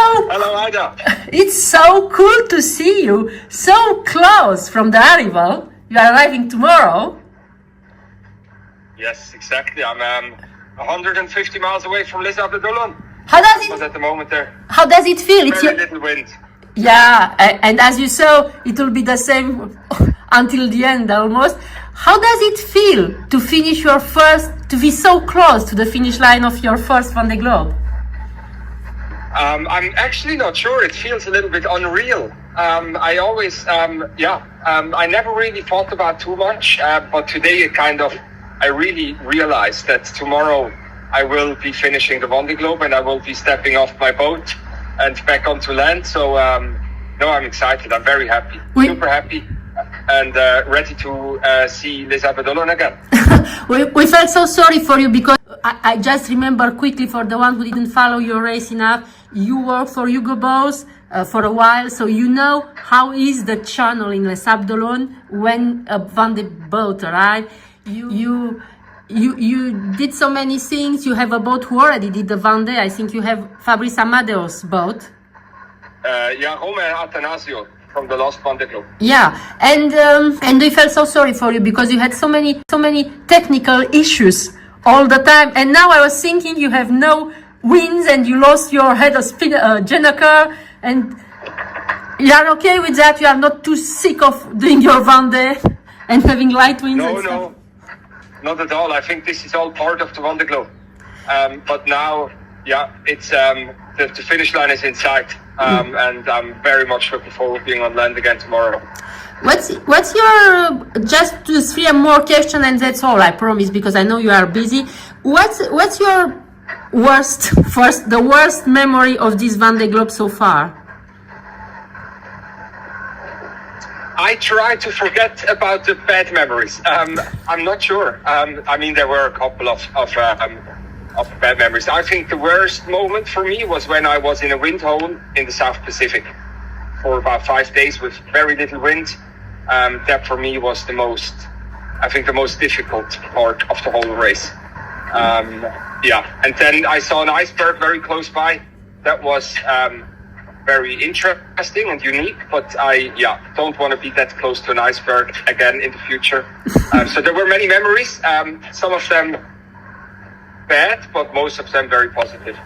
Hello, Ida. it's so cool to see you so close from the arrival. You are arriving tomorrow. Yes, exactly. I'm 150 miles away from Les Abledolon. How does Was it? at the moment there. How does it feel? It's Very your, little wind. yeah, and as you saw, it will be the same until the end almost. How does it feel to finish your first, to be so close to the finish line of your first Vendée Globe? I'm actually not sure. It feels a little bit unreal. I always, I never really thought about too much, but today I really realized that tomorrow I will be finishing the Vendée Globe and I will be stepping off my boat and back onto land. So, no, I'm excited. I'm very happy, super happy, and ready to see Les Abledolon again. We felt so sorry for you because I just remember quickly for the one who didn't follow your race enough, you worked for Hugo Boss for a while, so you know how is the channel in Les Abledolon when a Vendée boat arrives. You did so many things. You have a boat who already did the Vendée. I think you have Fabrice Amadeo's boat. Romain Atanasio from the last Vendée Globe. Yeah, and we felt so sorry for you because you had so many technical issues all the time. And now I was thinking you have no winds and you lost your head of Jenneker, and you are okay with that. You are not too sick of doing your Vendée and having light winds. No, not at all. I think this is all part of the Vendée Globe. But now, it's the finish line is in sight. And I'm very much looking forward to being on land again tomorrow. What's your, just to three more questions and that's all, I promise, because I know you are busy. What's your the worst memory of this Vendée Globe so far? I try to forget about the bad memories. I'm not sure. There were a couple of bad memories. I think the worst moment for me was when I was in a wind hole in the South Pacific for about 5 days with very little wind. That for me was the most difficult part of the whole race. And then I saw an iceberg very close by. That was very interesting and unique, but I don't want to be that close to an iceberg again in the future. So there were many memories, some of them bad, but most of them very positive.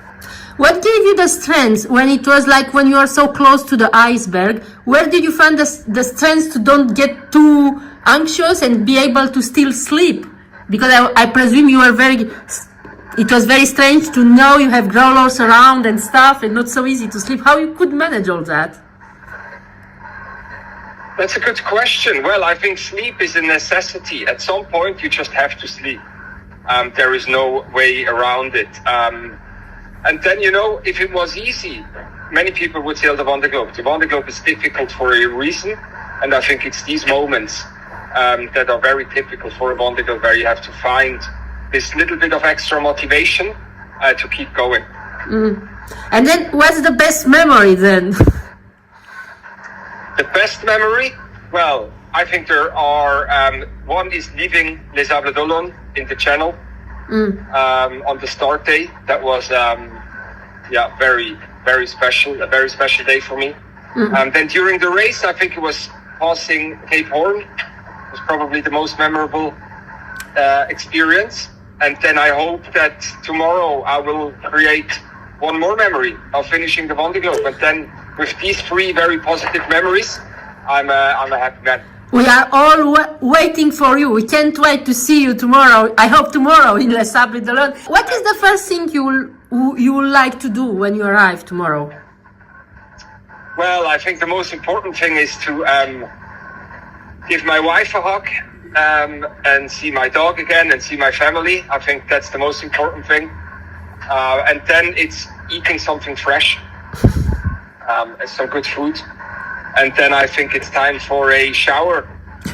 What gave you the strength when it was like when you are so close to the iceberg? Where did you find the strength to don't get too anxious and be able to still sleep? Because I presume you were it was very strange to know you have growlers around and stuff and not so easy to sleep. How you could manage all that? That's a good question. Well, I think sleep is a necessity. At some point you just have to sleep. There is no way around it. And then, if it was easy, many people would sail the Vendée Globe. The Vendée Globe is difficult for a reason, and I think it's these moments that are very typical for a Vendée Globe, where you have to find this little bit of extra motivation to keep going. And then, what's the best memory then? The best memory? Well, I think there are, one is leaving Les Abledolon in the channel on the start day. That was, very, very special, a very special day for me. Then during the race, I think it was passing Cape Horn. It was probably the most memorable experience. And then I hope that tomorrow I will create one more memory of finishing the Vendée Globe. And then with these 3 very positive memories, I'm a happy man. We are all waiting for you. We can't wait to see you tomorrow. I hope tomorrow in Les Abledolon. What is the first thing you will like to do when you arrive tomorrow? Well, I think the most important thing is to give my wife a hug and see my dog again and see my family. I think that's the most important thing. And then it's eating something fresh, some good food. And then I think it's time for a shower,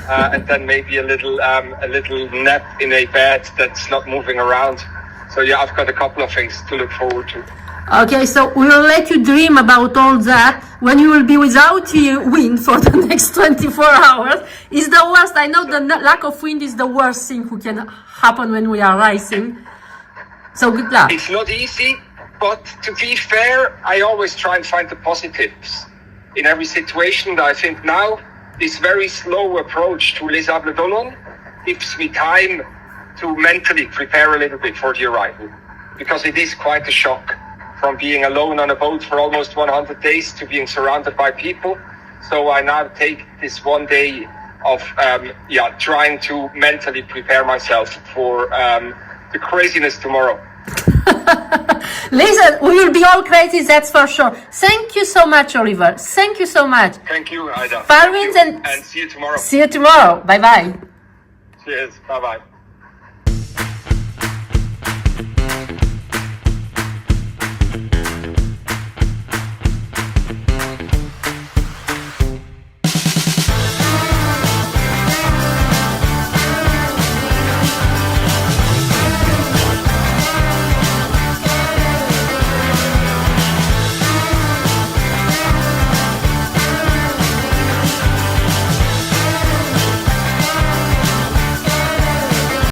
and then maybe a little nap in a bed that's not moving around. So I've got a couple of things to look forward to. Okay, so we will let you dream about all that when you will be without wind for the next 24 hours. Is the worst. I know the lack of wind is the worst thing who can happen when we are racing. So good luck. It's not easy. But to be fair, I always try and find the positives in every situation. I think now this very slow approach to Les Sables d'Olonne gives me time to mentally prepare a little bit for the arrival, because it is quite a shock from being alone on a boat for almost 100 days to being surrounded by people. So I now take this one day of trying to mentally prepare myself for the craziness tomorrow. Listen, we will be all crazy, that's for sure. Thank you so much, Oliver. Thank you so much. Thank you, Ida. Farewells and see you tomorrow. See you tomorrow. Bye bye. Cheers. Bye bye.